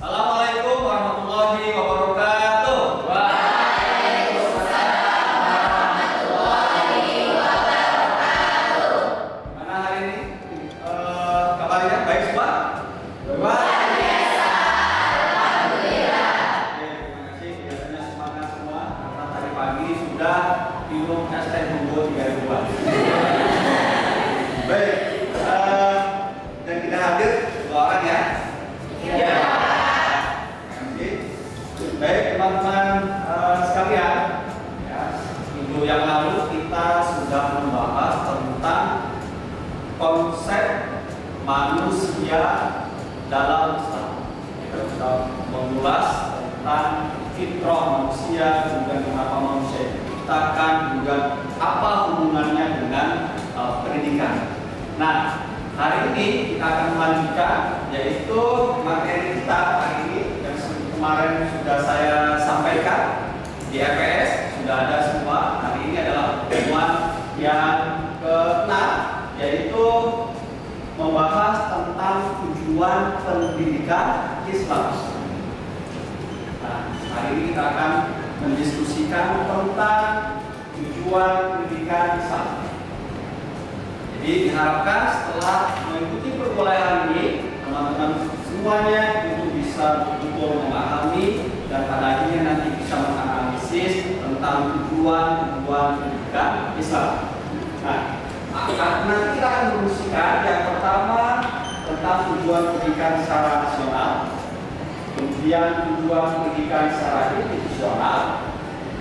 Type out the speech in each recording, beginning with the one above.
Assalamualaikum warahmatullahi wabarakatuh. Waalaikumsalam warahmatullahi wabarakatuh. Gimana hari ini? Kabarnya baik semua? Luar biasa, alhamdulillah. Oke, terima kasih. Biasanya semangat semua karena tadi pagi sudah minum es teh bumbu 3 ribuan. Baik, dan kita hadir 2 orang ya. Iya. Baik teman-teman sekalian, ya, minggu yang lalu kita sudah membahas tentang konsep manusia dalam Islam. Kita sudah mengulas tentang fitrah manusia, juga mengapa manusia diciptakan, juga apa hubungannya dengan pendidikan. Nah, hari ini kita akan melanjutkan, yaitu materi kita hari ini yang kemarin sudah saya sampaikan di EPS, sudah ada semua. Hari ini adalah pertemuan yang ke-6, yaitu membahas tentang tujuan pendidikan Islam. Nah, hari ini kita akan mendiskusikan tentang tujuan pendidikan Islam. Jadi diharapkan setelah mengikuti perkuliahan ini, teman-teman semuanya itu bisa betul-betul memahami dan pada akhirnya nanti bisa menganalisis tentang tujuan pendidikan Islam. Nah, nanti kita akan mendiskusikan yang pertama tentang tujuan pendidikan secara nasional, kemudian tujuan pendidikan secara institusional,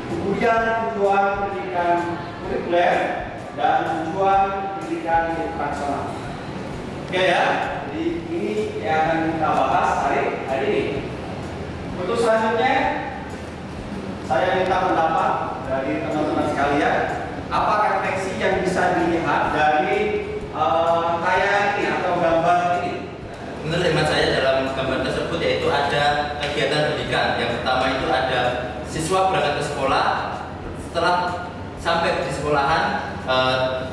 kemudian tujuan pendidikan kurikuler, dan tujuan pendidikan internasional. Oke ya, jadi ini yang akan kita bahas hari ini. Untuk selanjutnya, saya minta pendapat dari teman-teman sekalian. Apa refleksi yang bisa dilihat dari tayangan ini atau gambar ini? Menurut hemat saya dalam gambar tersebut yaitu ada kegiatan pendidikan. Yang pertama itu ada siswa berangkat ke sekolah, setelah sampai di sekolahan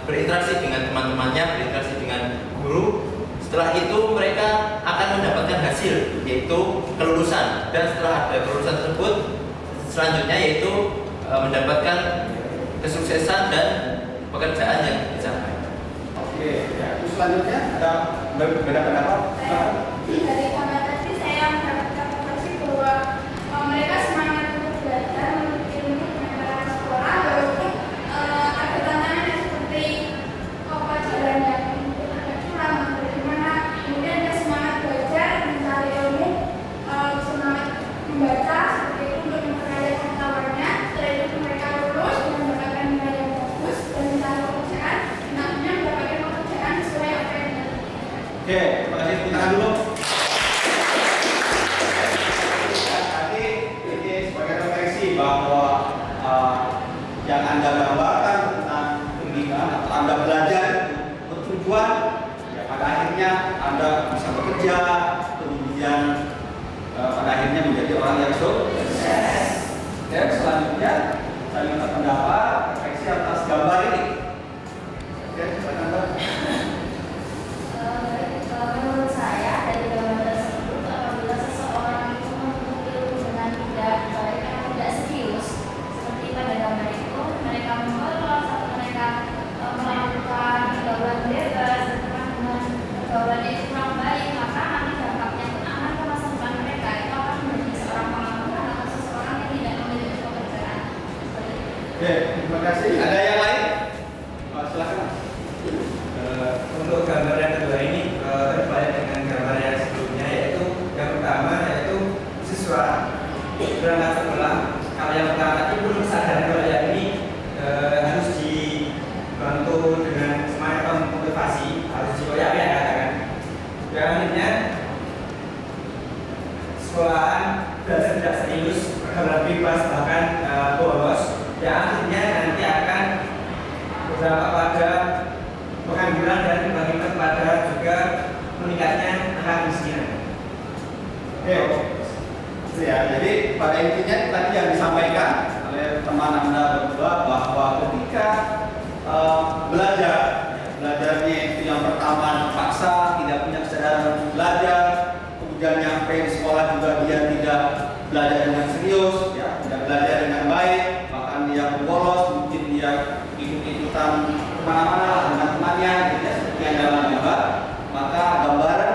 berinteraksi dengan teman-temannya, berinteraksi dengan guru. Setelah itu mereka akan mendapatkan hasil, yaitu kelulusan. Dan setelah ada kelulusan tersebut, selanjutnya yaitu mendapatkan kesuksesan dan pekerjaan yang dicapai. Oke, ya. Terus selanjutnya ada berbeda pendapat? Dari kamar tadi saya mendapatkan refleksi bahwa mereka semangat untuk belajar, menuntut ilmu dengan sekolah, walaupun ada tantangan yang seperti pelajaran yang mungkin agak curam atau bagaimana. Kemudian ada semangat belajar, mencari ilmu, semangat membaca seperti itu untuk memperkaya pengetahuannya. Setelah itu mereka lulus dan mendapatkan nilai yang bagus dan mencari pekerjaan, dan akhirnya mendapatkan pekerjaan sesuai apa yang diinginkan. Oke, terima kasih. Tahan dulu. Tadi ini sebagai refleksi bahwa yang Anda gambarkan tentang pendidikan atau Anda belajar bertujuan, ya pada akhirnya Anda bisa bekerja, kemudian pada akhirnya menjadi orang yang sukses. Dan selanjutnya saya minta pendapat refleksi atas gambar ini. Oke, silakan Anda. Menurut saya dari gambar tersebut, apabila seseorang itu menuntut ilmu dengan tidak baik atau tidak serius, seperti pada gambar itu, mereka membolos atau mereka melakukan pergaulan bebas dengan pergaulan yang kurang baik, maka nanti dampaknya pun akan ke masa depan mereka. Itu akan menjadi seorang pengangguran atau seseorang yang tidak memiliki pekerjaan. Seperti itu. Oke, terima kasih. Ada yang lain? Silakan. Untuk gambar yang kedua ini berbalik dengan gambar yang sebelumnya, yaitu yang pertama yaitu siswa berangkat sekolah. Kalau yang pertama tadi belum sadar kalau yang ini harus dibantu dengan semacam motivasi, harus dikoyak ya katakan. Dan akhirnya sekolahan belajar tidak serius, pergaulan bebas bahkan bolos, yang akhirnya nanti akan berdampak pada pengangguran dan bagaimana pada juga meningkatnya angka kemiskinan. Oke, ya, jadi pada intinya tadi yang disampaikan oleh teman Anda berdua bahwa ketika belajarnya itu yang pertama dipaksa, tidak punya kesadaran belajar, kemudian nyampe di sekolah juga dia tidak belajar dengan serius, ya, tidak belajar dengan baik, bahkan dia bolos, mungkin dia ikut-ikutan kemana-mana dengan temannya, gitu ya, seperti yang dalam gambar, maka gambaran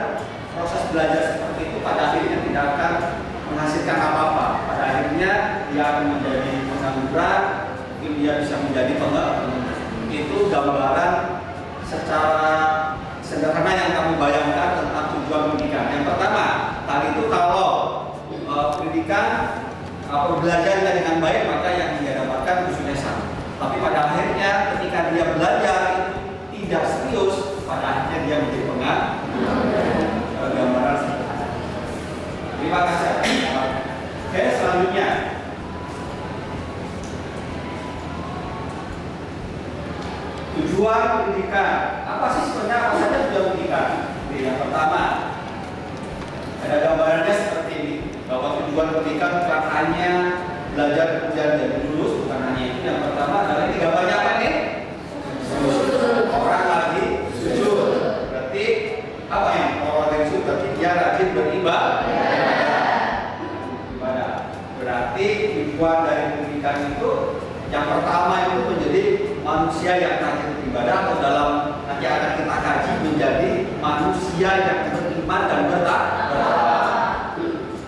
proses belajar seperti itu pada akhirnya tidak akan menghasilkan apa-apa. Pada akhirnya dia akan menjadi pengangguran, mungkin dia bisa menjadi pengangguran. Itu gambaran secara sederhana yang kamu bayangkan tentang tujuan pendidikan. Yang pertama, tadi itu kalau pendidikan belajarnya dengan baik, maka yang dia dapatkan kesuksesan. Tapi pada akhirnya ketika dia belajar itu tidak serius, pada akhirnya dia menjadi pengangguran. Gambaran sederhana. Terima kasih. Oke, selanjutnya. Tujuan pendidikan. Apa sih sebenarnya, apa saja tujuan pendidikan? Oke, yang pertama, ada gambarannya seperti ini, bahwa tujuan pendidikan bukan hanya belajar kemudian jadi lulus, bukan hanya itu. Yang pertama adalah ini gambarnya apa nih? Orang lagi sujud. Berarti apa yang orang lagi sujud? Berarti dia rajin beribadah. Berarti tujuan dari pendidikan itu yang pertama itu menjadi manusia yang rajin beribadah, atau dalam nanti akan kita kaji menjadi manusia yang beriman dan bertakwa.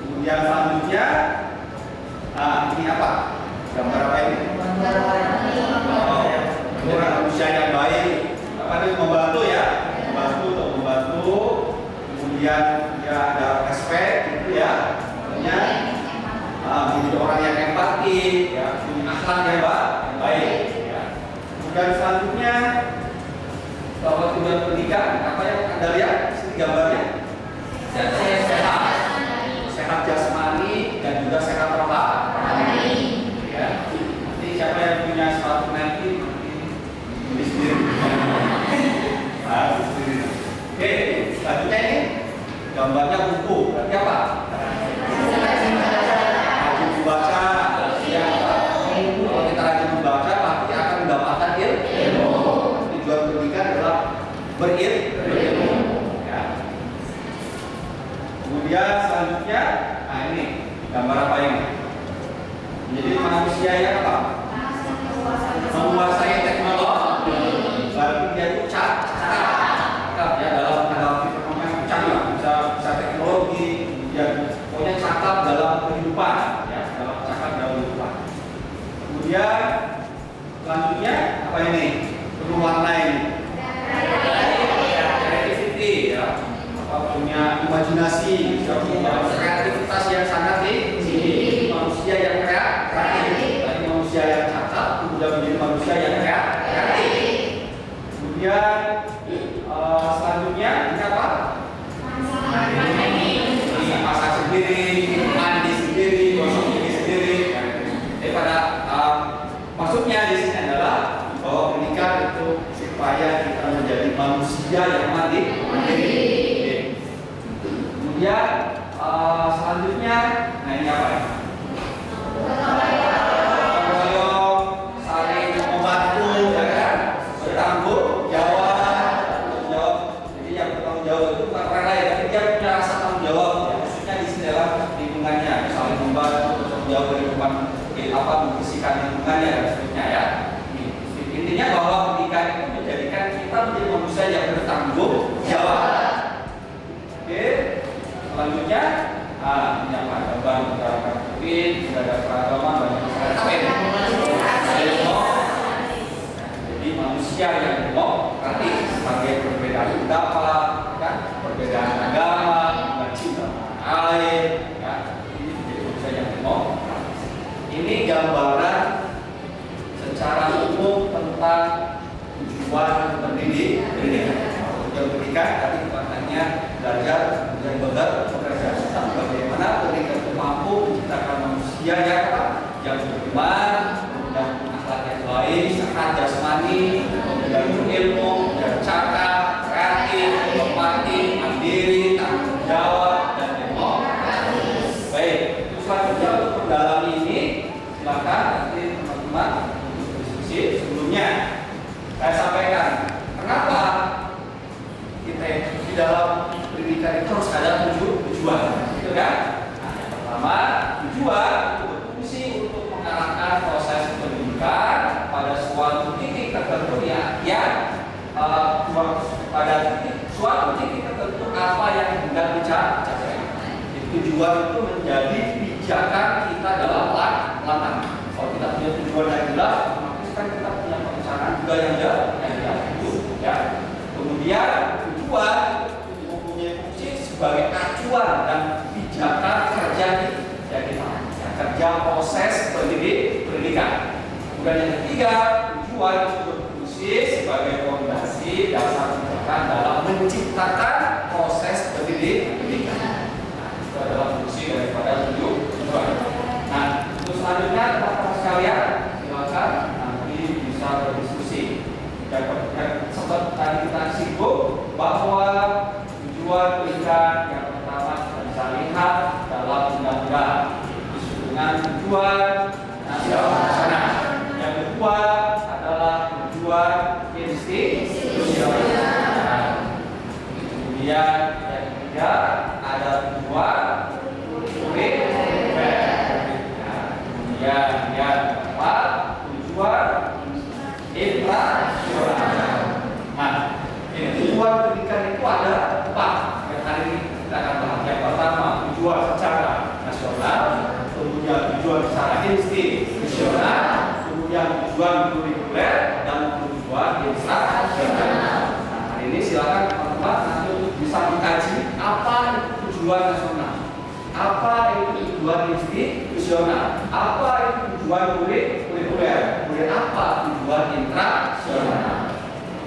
Kemudian selanjutnya, ini apa? Gambar apa ini? Orang manusia yang baik. Apa itu? Membantu ya, membantu. Kemudian dia ada respect, gitu ya. Artinya menjadi orang yang empati, ya, punya akhlak yang baik. Ya. Kemudian selanjutnya, bahwa tujuan pendidikan, apa yang Anda lihat di sini gambarnya? Sehat jasmani dan juga sehat rohani. Ya. Nanti siapa yang punya sepatu Nike beli sendiri. Oke, selanjutnya ini gambarnya buku. Berarti apa? Rajin membaca. Ya. Kalau kita rajin membaca, pasti akan mendapatkan ilmu. Tujuan pendidikan adalah berilmu. Ya. Kemudian selanjutnya, ini gambar apa ini? Jadi manusia yang apa? Menguasai teknologi. Berarti dia itu cakap ya, dalam tanda kutip cakap, bisa teknologi, kemudian pokoknya cakap dalam kehidupan, ya, cakap dalam kehidupan. Kemudian selanjutnya apa ini? Perlu warna ini. Creativity, ya. Punya imajinasi, kreativitas yang sangat tinggi. Manusia yang kreatif, tadi manusia yang cakap, kemudian menjadi manusia yang kreatif. Kemudian selanjutnya ini apa? Masak sendiri, mandi sendiri, gosok gigi sendiri. Daripada maksudnya di sini adalah bahwa pendidikan itu supaya kita menjadi manusia yang mandiri. Kemudian selanjutnya, nah ini apa ya? Royong, saling membantu, ya kan? Bertanggung jawab. Jadi yang bertanggung jawab itu bukan orang lain, tapi dia punya rasa tanggung jawab. Ya. Khususnya di sini dalam lingkungannya, saling membantu, bertanggung jawab dari lingkungan, membersihkan lingkungannya dan seterusnya ya. Intinya bahwa pendidikan itu menjadikan kita menjadi manusia yang bertanggung jawab. Oke. Selanjutnya, ini apa? Gambar masyarakat mungkin sudah ada keragaman banyak masyarakat. Jadi manusia yang demokratis sebagai perbedaan pendapat, kan? Perbedaan agama, cinta lain, ya. Ini menjadi manusia yang demokratis. Ini gambaran secara umum tentang tujuan pendidikan. Tujuan pendidikan tadi bukan hanya belajar dan bekerja, tentang bagaimana pendidikan itu mampu menciptakan manusia yang beriman, dan akhlak yang baik, sehat jasmani, dan berilmu, dan cakap, kreatif, empati, mandiri, tanggung jawab, dan demokratis. Baik, itu selanjutnya untuk mendalami ini, silakan nanti teman-teman diskusi. Sebelumnya saya sampaikan kenapa kita di dalam pendidikan itu harus ada tujuan, gitu kan? Nah, pertama, tujuan itu berfungsi untuk mengarahkan proses pendidikan pada suatu titik tertentu pada suatu titik tertentu apa yang hendak dicapai. Tujuan itu menjadi pijakan kita dalam pelaksanaan. Kalau kita punya tujuan yang jelas, otomatis kan kita punya perencanaan juga yang jelas itu, ya. Kemudian tujuan itu mempunyai fungsi sebagai acuan dan pijakan kerja kita, kerja proses pendidikan. Kemudian yang ketiga, tujuan itu berfungsi sebagai fondasi dasar pijakan dalam menciptakan proses pendidikan. Itu adalah fungsi daripada tujuan. Nah, untuk selanjutnya teman-teman sekalian, silakan nanti bisa berdiskusi. Dan seperti tadi kita singgung bahwa tujuan pendidikan yang pertama kita bisa lihat dalam undang-undang dengan tujuan nasional. Yang kedua adalah tujuan institusional. Kemudian yang ketiga ada tujuan kurikulum. Kemudian yang keempat tujuan infrastruktur. Nah, ini tujuan pendidikan itu ada 4 yang hari ini kita akan bahas. Yang pertama tujuan secara nasional, kemudian tujuan secara institusional, kemudian tujuan kurikuler dan tujuan infrastruktur. Nah, hari ini silakan teman-teman nanti untuk bisa mengkaji apa itu tujuan nasional, apa itu tujuan institusional, apa itu tujuan kurikuler, kemudian apa tujuan infrastruktur.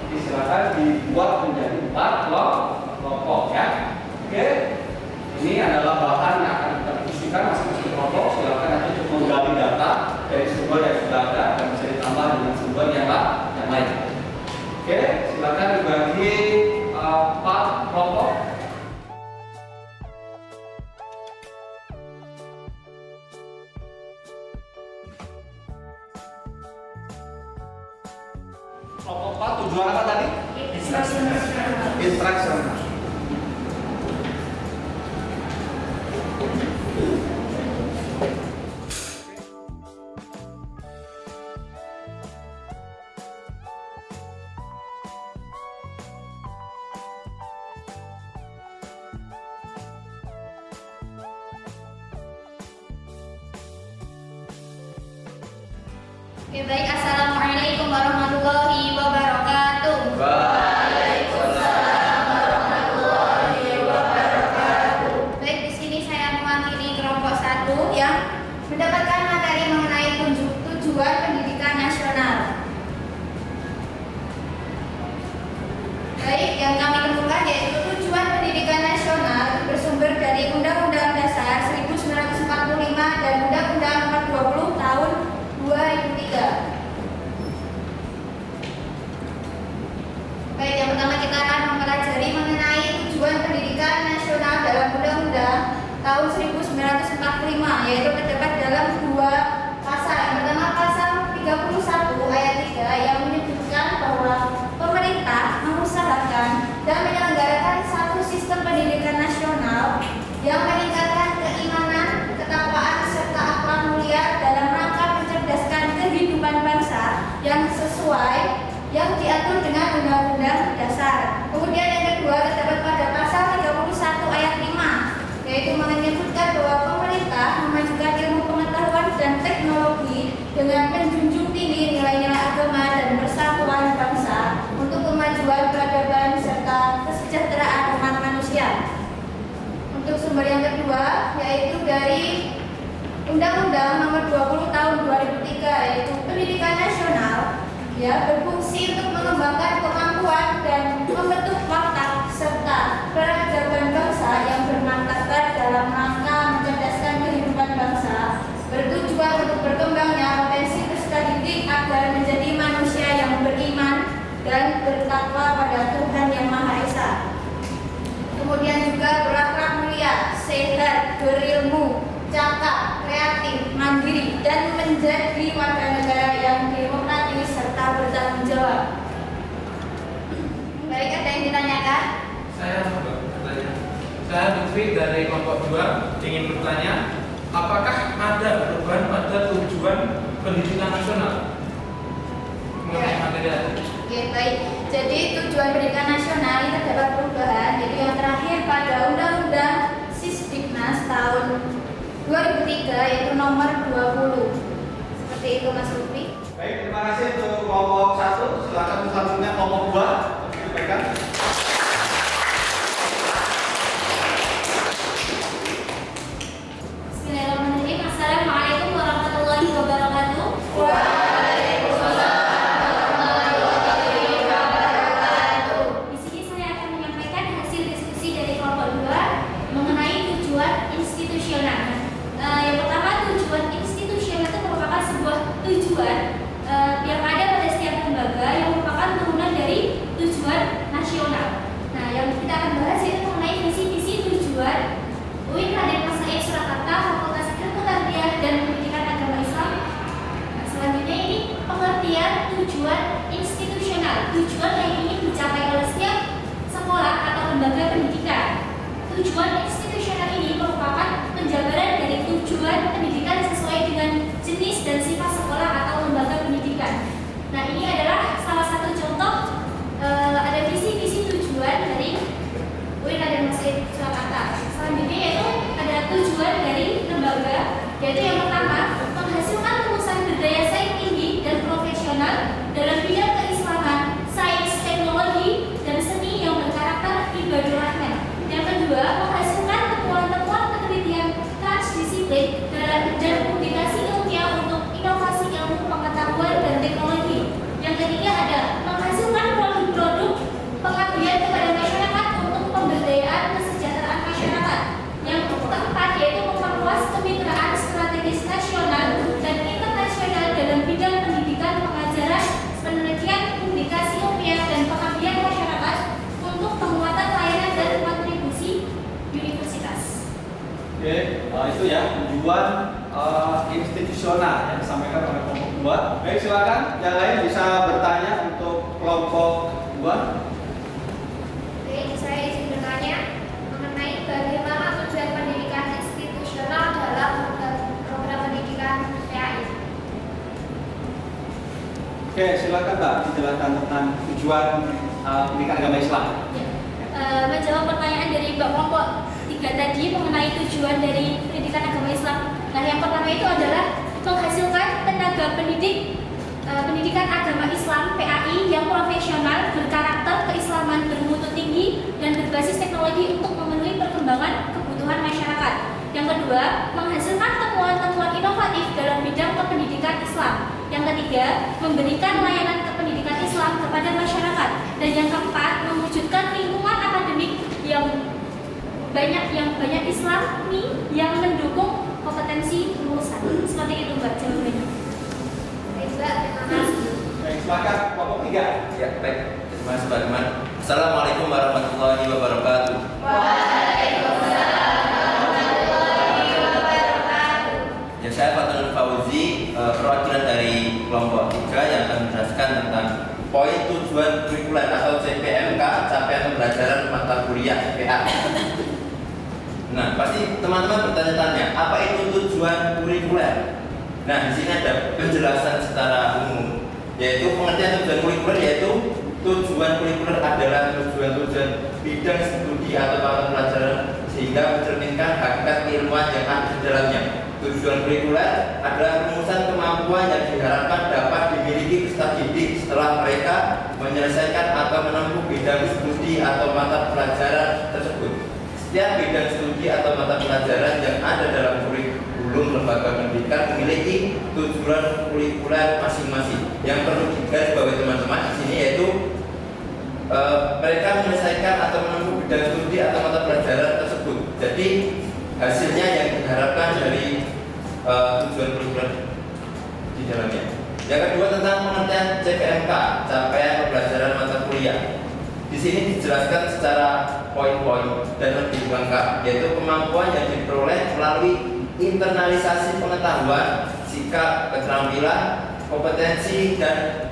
Jadi silakan dibuat menjadi 4 kelompok, ya. Oke. Ini adalah bahan yang akan kita diskusikan masing-masing kelompok. Silakan nanti untuk menggali data dari sumber yang sudah ada dan bisa ditambah dengan sumber yang lain. Oke, silakan dibagi 4 kelompok. Kelompok 4 tujuan apa tadi? Instruksional. Oke, baik. Assalamualaikum warahmatullahi wabarakatuh. Waalaikumsalam warahmatullahi wabarakatuh. Baik, di sini saya mewakili kelompok 1 yang mendapatkan materi mengenai tujuan pendidikan nasional. Baik, yang kami temukan yaitu tujuan pendidikan nasional bersumber dari Undang-Undang Dasar 1945 dan Undang-Undang Nomor 20 Tahun 2003. Baik, yang pertama kita akan mempelajari mengenai tujuan pendidikan nasional dalam Undang-Undang tahun 1945, yaitu terdapat dalam 2 pasal. Yang pertama pasal 31 ayat 3 yang menyebutkan bahwa pemerintah mengusahakan dan menyelenggarakan satu sistem pendidikan nasional yang meningkatkan keimanan, ketakwaan serta akhlak mulia dalam rangka mencerdaskan kehidupan bangsa yang sesuai yang diatur dengan Undang-Undang Dasar. Kemudian yang kedua terdapat pada pasal 31 ayat 5, yaitu menyebutkan bahwa pemerintah memajukan ilmu pengetahuan dan teknologi dengan menjunjung tinggi nilai-nilai agama dan persatuan bangsa untuk kemajuan peradaban serta kesejahteraan umat manusia. Untuk sumber yang kedua yaitu dari Undang-Undang Nomor 20 Tahun 2003, yaitu pendidikan nasional, ya, berfungsi untuk mengembangkan kemampuan dan membentuk watak serta peradaban bangsa yang bermartabat dalam rangka mencerdaskan kehidupan bangsa, bertujuan untuk berkembangnya potensi peserta didik agar menjadi manusia yang beriman dan bertakwa pada Tuhan Yang Maha Esa. Kemudian juga berakhlak mulia, sehat, berilmu, cakap, kreatif, mandiri, dan menjadi warga negara yang demokratis serta bertanggung jawab. Baik, ada yang ditanyakan? Saya Lutfi dari kelompok 2 ingin bertanya, apakah ada perubahan pada tujuan pendidikan nasional mengenai materi tadi? Oke, baik. Jadi tujuan pendidikan nasional itu terdapat perubahan. Jadi yang terakhir pada Undang-Undang Sisdiknas tahun 2003 yaitu nomor 20. Seperti itu Mas Lutfi. Baik, terima kasih untuk kelompok 1. Silakan selanjutnya kelompok 2. Silakan. Bismillahirrahmanirrahim. Assalamualaikum warahmatullahi wabarakatuh. Di sini saya akan menyampaikan hasil diskusi dari kelompok 2 mengenai tujuan institusional. Yang pertama, tujuan institusional itu merupakan sebuah tujuan yang ada pada setiap lembaga yang merupakan turunan dari tujuan nasional. Nah, yang kita akan bahas itu mengenai visi-visi tujuan UIN Raden Mas Said Surakarta Fakultas Ilmu Tarbiyah dan Pendidikan Agama Islam. Nah, selanjutnya ini pengertian tujuan institusional, tujuan yang ingin dicapai oleh setiap sekolah atau lembaga pendidikan. Tujuan institusional ini merupakan penjabaran dari tujuan pendidikan sesuai dengan jenis dan sifat sekolah atau lembaga pendidikan. Nah, ini adalah salah satu contoh ada visi-visi tujuan dari UIN Raden Mas Said Surakarta. Selanjutnya yaitu ada tujuan dari lembaga, yaitu yang pertama menghasilkan lulusan berdaya saing tinggi dan profesional dalam bidang keislaman, sains, teknologi, dan seni yang berkarakter ibadah rahman. Yang kedua, menghasilkan temuan-temuan penelitian transdisiplin dan publikasi ilmiah untuk inovasi ilmu pengetahuan dan teknologi. Yang ketiga ada menghasilkan produk-produk pengabdian kepada masyarakat untuk pemberdayaan kesejahteraan masyarakat. Yang keempat yaitu memperluas kemitraan strategis nasional dan internasional dalam bidang pendidikan, pengajaran, penelitian, publikasi ilmiah dan pengabdian masyarakat untuk penguatan layanan dan kontribusi universitas. Oke, itu ya tujuan institusional yang disampaikan oleh kelompok 2. Baik, silakan yang lain bisa bertanya untuk kelompok 2. Oke, saya izin bertanya mengenai bagaimana tujuan pendidikan institusional dalam program pendidikan PAI. Oke, silakan Mbak dijelaskan tentang tujuan pendidikan agama Islam. Menjawab pertanyaan dari Mbak kelompok 3 tadi mengenai tujuan dari pendidikan agama Islam. Nah, yang pertama itu adalah menghasilkan tenaga pendidikan agama Islam PAI yang profesional, berkarakter keislaman, bermutu tinggi dan berbasis teknologi untuk memenuhi perkembangan kebutuhan masyarakat. Yang kedua, menghasilkan temuan-temuan inovatif dalam bidang kependidikan Islam. Yang ketiga, memberikan layanan kependidikan Islam kepada masyarakat. Dan yang keempat, mewujudkan lingkungan akademik yang banyak Islami yang mendukung kompetensi lulusan. Seperti itu Mbak jawabannya. Baik, Mbak, terima kasih. Baik, silakan kelompok 3. Ya, baik. Terima kasih Pak Iman. Assalamualaikum warahmatullahi wabarakatuh. Ya, saya Fatul Fauzi, perwakilan dari kelompok 3 yang akan menjelaskan tentang poin tujuan kurikuler atau CPMK, capaian pembelajaran mata kuliah PA. Nah, pasti teman-teman bertanya-tanya, apa itu tujuan kurikuler? Nah, di sini ada penjelasan secara umum, yaitu pengertian tujuan kurikuler yaitu tujuan kurikuler adalah tujuan-tujuan bidang studi atau mata pelajaran sehingga mencerminkan hakikat keilmuan yang ada di dalamnya. Tujuan kurikuler adalah rumusan kemampuan yang diharapkan dapat dimiliki peserta didik setelah mereka menyelesaikan atau menempuh bidang studi atau mata pelajaran tersebut. Setiap bidang studi atau mata pelajaran yang ada dalam kurikulum lembaga pendidikan memiliki tujuan kurikuler masing-masing. Yang perlu digarisbawahi teman-teman di sini yaitu mereka menyelesaikan atau menempuh bidang studi atau mata pelajaran tersebut. Jadi hasilnya yang diharapkan dari tujuan kurikuler di dalamnya. Yang kedua tentang pengertian CPMK, capaian pembelajaran mata kuliah. Di sini dijelaskan secara poin-poin dan lebih lengkap, yaitu kemampuan yang diperoleh melalui internalisasi pengetahuan, sikap, keterampilan, kompetensi, dan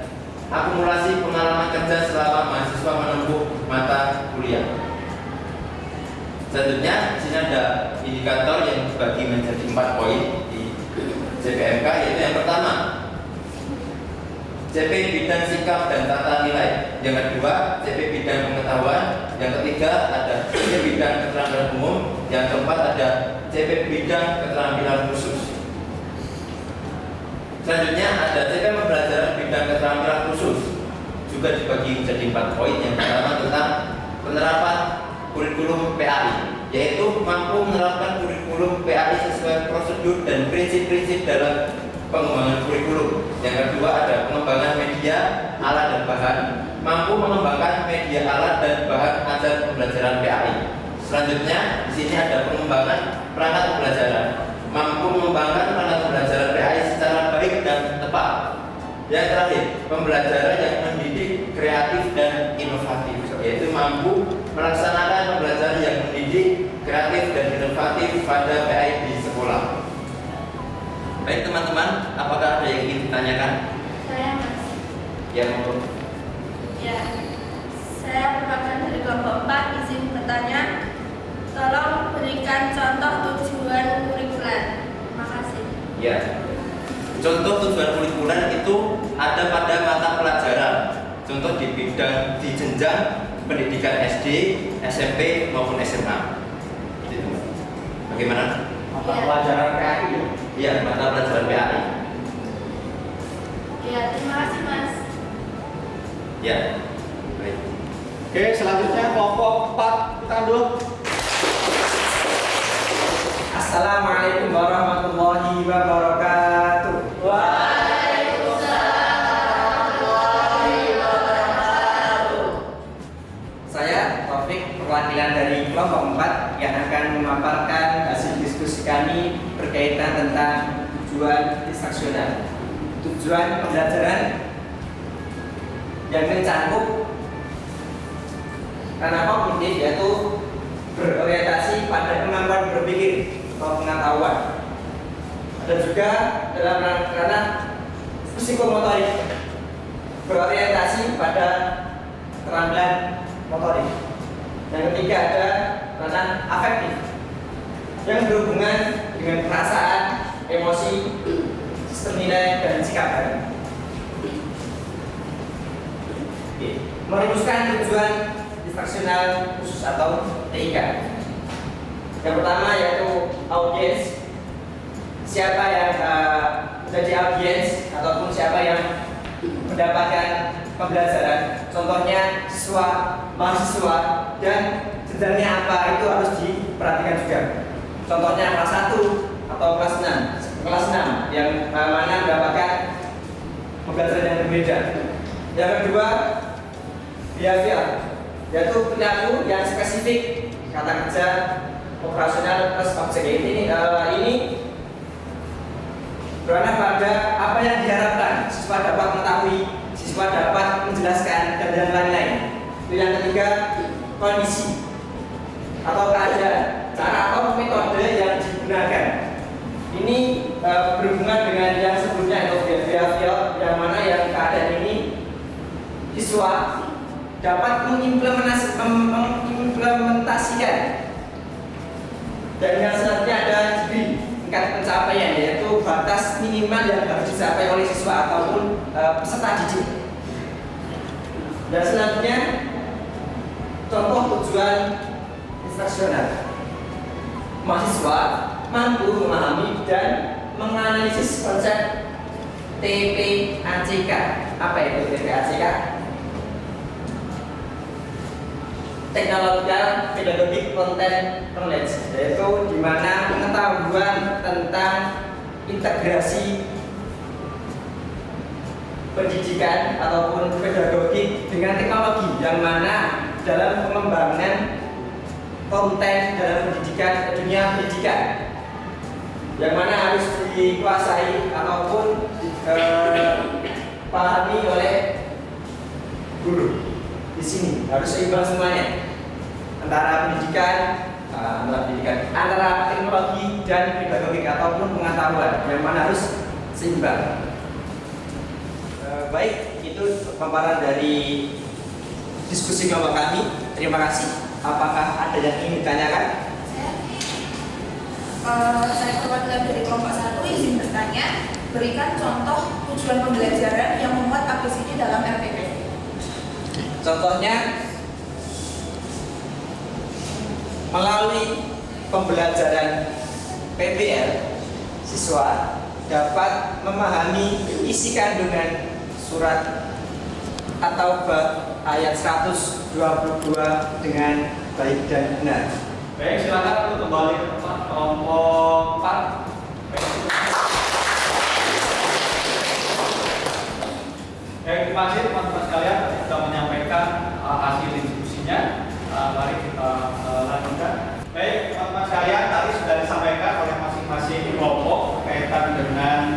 akumulasi pengalaman kerja selama mahasiswa menempuh mata kuliah. Selanjutnya di sini ada indikator yang dibagi menjadi 4 poin di CPMK, yaitu yang pertama CP bidang sikap dan tata nilai, yang kedua CP bidang pengetahuan, yang ketiga ada CP bidang keterampilan umum, yang keempat ada CP bidang keterampilan khusus. Selanjutnya ada CP pembelajaran bidang keterampilan khusus, juga dibagi menjadi 4 poin. Yang pertama tentang penerapan kurikulum PAI, yaitu mampu menerapkan kurikulum PAI sesuai prosedur dan prinsip-prinsip dalam pengembangan kurikulum. Yang kedua ada pengembangan media, alat dan bahan, mampu mengembangkan media, alat dan bahan ajar pembelajaran PAI. Selanjutnya di sini ada pengembangan perangkat pembelajaran, mampu mengembangkan perangkat pembelajaran PAI secara baik dan tepat. Yang terakhir, pembelajaran yang mendidik, kreatif dan inovatif, yaitu mampu melaksanakan pembelajaran yang mendidik, kreatif dan inovatif pada PAI di sekolah. Baik teman-teman, apakah ada yang ingin ditanyakan? Saya masih. Ya, monggo. Ya, saya perwakilan dari kelompok 4 izin bertanya. Tolong berikan contoh tujuan kurikuler. Terima kasih. Ya. Contoh tujuan kurikuler itu ada pada mata pelajaran. Contoh di bidang di jenjang pendidikan SD, SMP maupun SMA. Itu. Bagaimana? Mata pelajaran PAI ya? Iya, mata pelajaran PAI. Ya, terima kasih Mas. Ya. Baik. Oke, selanjutnya kelompok 4 kita dulu. Assalamualaikum warahmatullahi wabarakatuh. Saya Taufik, perwakilan dari kelompok 4 yang akan memaparkan hasil diskusi kami berkaitan tentang tujuan instruksional. Tujuan pembelajaran yang mencakup karena kognitif, yaitu berorientasi pada kemampuan berpikir atau pengetahuan. Ada juga dalam ranah psikomotorik, berorientasi pada keterampilan motorik. Yang ketiga ada ranah afektif yang berhubungan dengan perasaan, emosi, sistem nilai dan sikap. Merumuskan tujuan instruksional khusus atau TIK. Yang pertama yaitu audiens. Siapa yang menjadi audiens ataupun siapa yang mendapatkan pembelajaran. Contohnya siswa, mahasiswa, dan jenjangnya apa itu harus diperhatikan juga. Contohnya kelas 1 atau kelas 6 yang mana mendapatkan pembelajaran yang berbeda. Yang kedua, behavior, yaitu perilaku yang spesifik, kata kerja, operasional plus objek. Ini berada pada apa yang diharapkan siswa dapat mengetahui, siswa dapat menjelaskan dan lain-lain. Yang ketiga, kondisi atau keadaan, cara atau metode yang digunakan. Ini berhubungan dengan yang sebelumnya itu behavior, yang mana yang keadaan ini siswa dapat mengimplementasikan. Dan yang selanjutnya ada degree, tingkat pencapaian, yaitu batas minimal yang harus dicapai oleh siswa ataupun peserta didik. Dan selanjutnya contoh tujuan instruksional. Mahasiswa mampu memahami dan menganalisis konsep TPACK. Apa itu TPACK? Technological Pedagogic Content Knowledge, yaitu di mana pengetahuan tentang integrasi pendidikan ataupun pedagogik dengan teknologi, yang mana dalam pengembangan konten dalam pendidikan, dunia pendidikan, yang mana harus dikuasai ataupun dipahami oleh guru. Di sini harus seimbang semuanya antara pendidikan, antara teknologi dan pedagogik ataupun pengetahuan, yang mana harus seimbang. Baik, itu paparan dari diskusi kelompok kami. Terima kasih. Apakah ada yang ingin ditanyakan? Saya perwakilan dari kelompok 1 izin bertanya, berikan contoh tujuan pembelajaran yang memuat ABCD dalam RPP. Contohnya, melalui pembelajaran PBL, siswa dapat memahami isi kandungan surat atau bab ayat 122 dengan baik dan benar. Baik, silakan untuk kembali ke tempat kelompok 4. Baik, terima kasih teman-teman sekalian sudah menyampaikan hasil diskusinya. Mari kita lanjutkan. Baik, teman-teman sekalian, tadi sudah disampaikan oleh masing-masing kelompok berkaitan dengan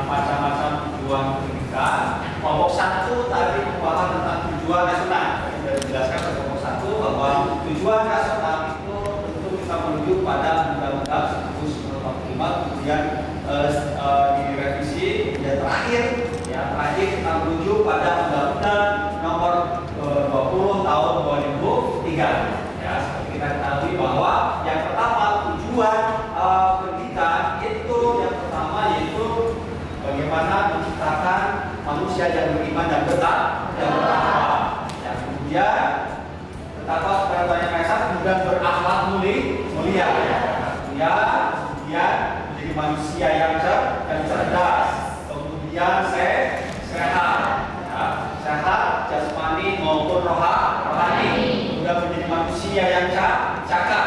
macam-macam tujuan pendidikan. Kelompok 1 tadi membahas tentang tujuan nasional. Sudah dijelaskan oleh kelompok 1 bahwa tujuan nasional itu tentu kita menuju pada Undang-Undang 1945, kemudian direvisi, dan terakhir kita menuju pada Undang-Undang Nomor 20 Tahun 2003. Ya, seperti kita ketahui bahwa yang pertama tujuan pendidikan itu yang pertama yaitu bagaimana menciptakan manusia yang beriman dan bertakwa. Yang kemudian bertakwa kepada Tuhan Yang Maha Esa, kemudian berakhlak mulia. Kemudian menjadi manusia yang cerdas. Kemudian sehat, sehat jasmani maupun rohani. Kemudian menjadi manusia yang cakap.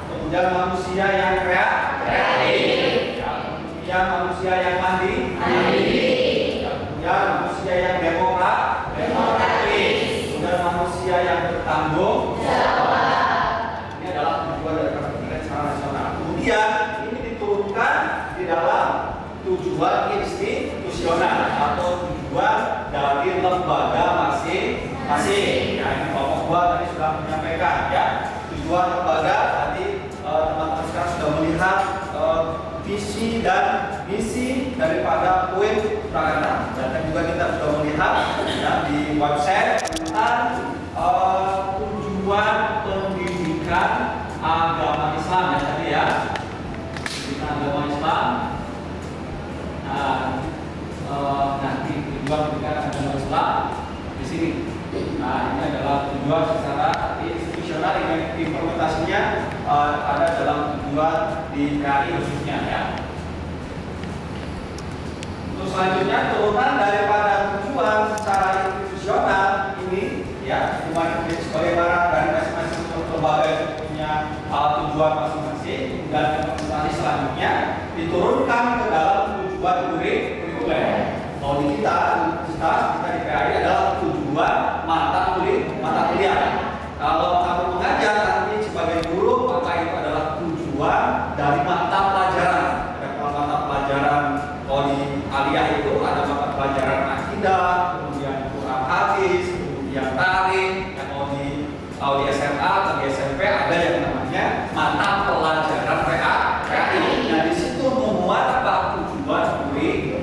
Kemudian manusia yang kreatif. Kemudian manusia yang mandiri. Kemudian manusia yang demokratis. Kemudian manusia yang bertanggung jawab. Ini adalah tujuan dari pendidikan secara nasional. Kemudian ini diturunkan di dalam tujuan institusional atau tujuan dari lembaga masing-masing. Ya, ini kelompok 2 tadi sudah menyampaikan ya. Tujuan lembaga tadi teman-teman sekarang sudah melihat visi dan misi daripada UIN Surakarta. Dan juga kita sudah melihat ya, di website tentang tujuan pendidikan agama Islam ya tadi ya. Pendidikan agama Islam. Nanti tujuan pendidikan agama Islam di sini. Nah, ini adalah tujuan secara institusional yang implementasinya ada dalam tujuan di KRI khususnya ya. Untuk selanjutnya turunan daripada tujuan secara institusional ini ya, sebagaimana dari masing-masing lembaga itu punya tujuan masing-masing dan implementasi selanjutnya diturunkan ke dalam tujuan kurikuler. Kalau di kita di PAI adalah tujuan mata kuliah. Kalau kamu mengajar nanti sebagai guru, maka itu adalah tujuan dari mata pelajaran. Ada mata pelajaran kalau di aliyah itu ada mata pelajaran akidah, kemudian Quran hadis, kemudian tarikh. Kalau di SMA atau di SMP ada yang namanya mata pelajaran PAI. Nah di situ memuat apa tujuan kurikuler.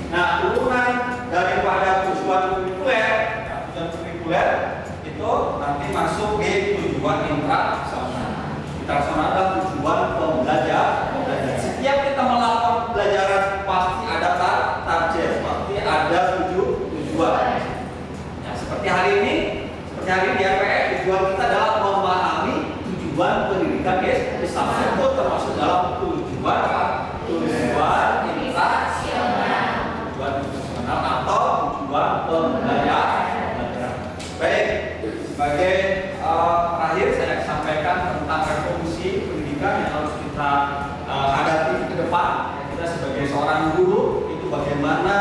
Nah, turunan daripada tujuan kurikuler itu nanti masuk di tujuan intraksonal. Intraksonal adalah tujuan pembelajaran. Setiap kita melakukan pembelajaran pasti ada target, pasti ada tujuan. Ya, seperti hari ini di RPE tujuan kita adalah memahami tujuan pendidikan Islam. Itu termasuk dalam tujuan apa? Tujuan intraksonal. Atau tujuan pembelajaran. Baik, sebagai terakhir saya sampaikan tentang revolusi pendidikan yang harus kita hadapi ke depan. Kita sebagai seorang guru itu bagaimana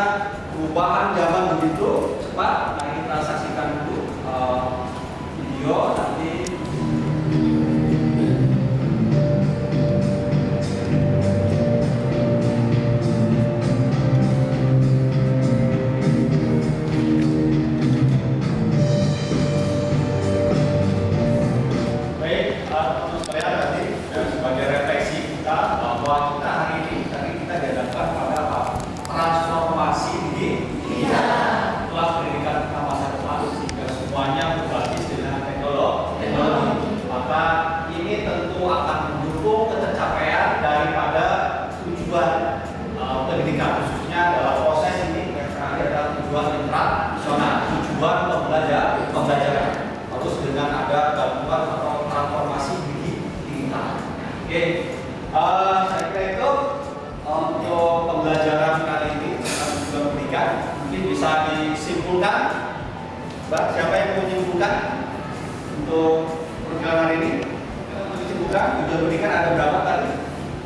perubahan zaman begitu cepat. Nah, kita saksikan dulu video nanti. Sebagai refleksi kita bahwa kita hari ini kita dihadapkan pada apa? Transformasi di setelah pendidikan kita masa depan sehingga semuanya berbasis Oke, saya kira itu untuk pembelajaran kali ini tentang tujuan pendidikan mungkin bisa disimpulkan. Mbak, siapa yang mau menyimpulkan untuk perjalanan hari ini? Untuk disimpulkan tujuan pendidikan ada berapa tadi?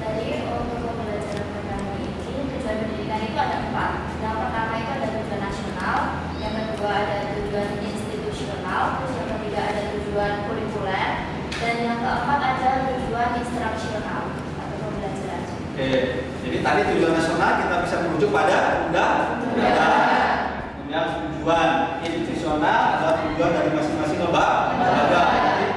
Jadi untuk pembelajaran pertama ini tujuan pendidikan itu ada 4. Yang pertama itu ada tujuan nasional, yang kedua ada tujuan institusional, terus yang ketiga ada tujuan kurikuler, dan yang keempat ada tujuan instruksional atau pembelajaran. Oke, jadi tadi tujuan nasional kita bisa merujuk pada undang-undang. Kemudian tujuan institusional adalah tujuan dari masing-masing lembaga. Jadi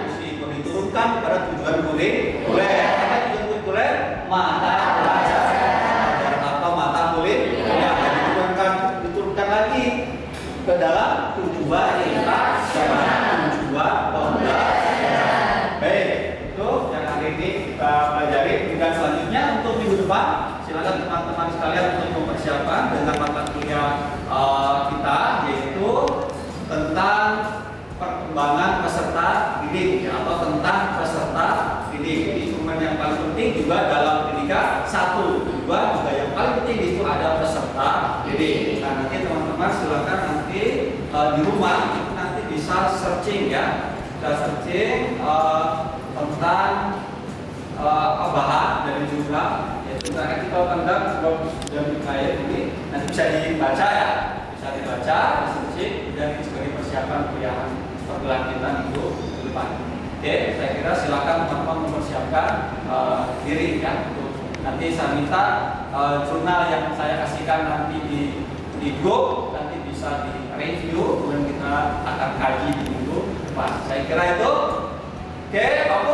diturunkan pada tujuan kurikuler. Apa tujuan kurikuler? Mata pelajaran atau mata kuliah. Diturunkan lagi ke dalam tujuan pembelajaran. Baik, itu yang hari ini kita pelajari. Dan selanjutnya untuk minggu depan, silakan teman-teman sekalian untuk mempersiapkan dengan mata kuliah kita, yaitu tentang perkembangan peserta didik atau tentang peserta didik. Instrumen yang paling penting juga dalam pendidikan juga yang paling penting itu ada peserta didik. Nah, nanti teman-teman silakan nanti di rumah nanti bisa searching ya, tentang bahan dari jurnal yaitu tentang ethical conduct dan budaya ini nanti bisa dibaca ya, bisa dibaca, searching dan sebagai persiapan kuliah perguruan kita minggu depan. Oke, saya kira silakan teman-teman mempersiapkan diri ya untuk nanti saya minta jurnal yang saya kasihkan nanti di grup nanti bisa di review dan kita akan kaji di minggu depan. Saya kira itu. Oke, Bapak.